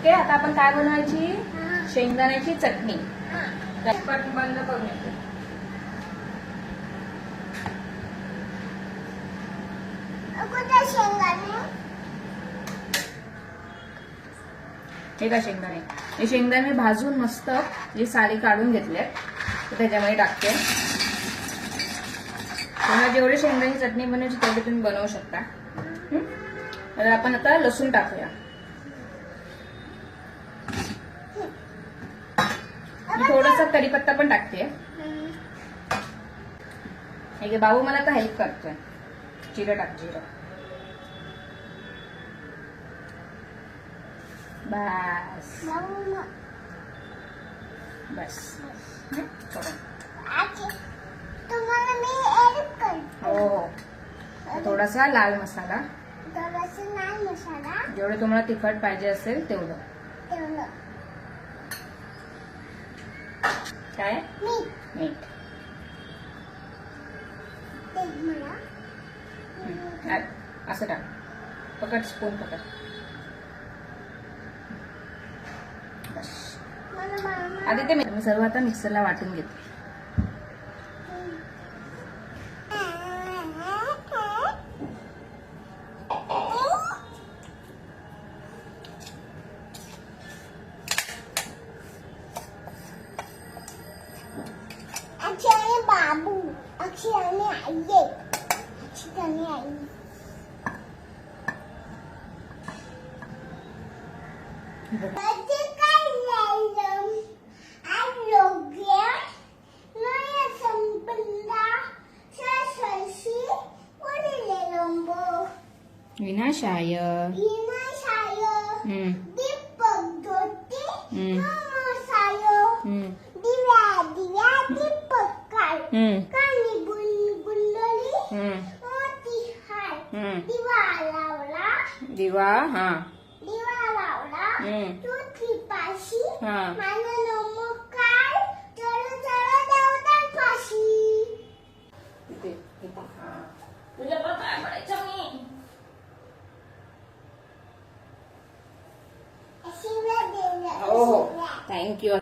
Okay, आता आपण काय बनवायची? शेंगदाण्याची चटणी. बंद करून येते. हे का शेंगदाणे? हे शेंगदाणे मी भाजून मस्त जी साली काढून घेतले त्याच्यामध्ये टाकते. तुम्हाला जेवढी शेंगदाण्याची चटणी बनवायची तेवढी तुम्ही बनवू शकता. तर आपण आता लसूण टाकूया. मी थोडासा कढीपत्ता पण टाकते. हे बाबू मला आता हेल्प करतोय. जिरं टाक, जिरं. बस बस. तुम्हाला मी हेल्प करते. हो, थोडासा लाल मसाला. जेवढं तुम्हाला तिखट पाहिजे असेल तेवढं. काय? मीठ. असं टाक. पकड, स्पून पकड. बस. आधी ते मी सर्व आता मिक्सरला वाटून घेते. बाबू अक्षराने आई. अक्षराने आई. विनाशाय. दीपक ज्योती कानी गुंडली मोती हाय. दिवा. हा, दिवा लावला तुझी पाशी. माझं नमस्कार चलो चलो देवता पाशी. तुझ्या पण काय पडायचं मी. आशीर्वाद देऊया. हो, थँक्यू.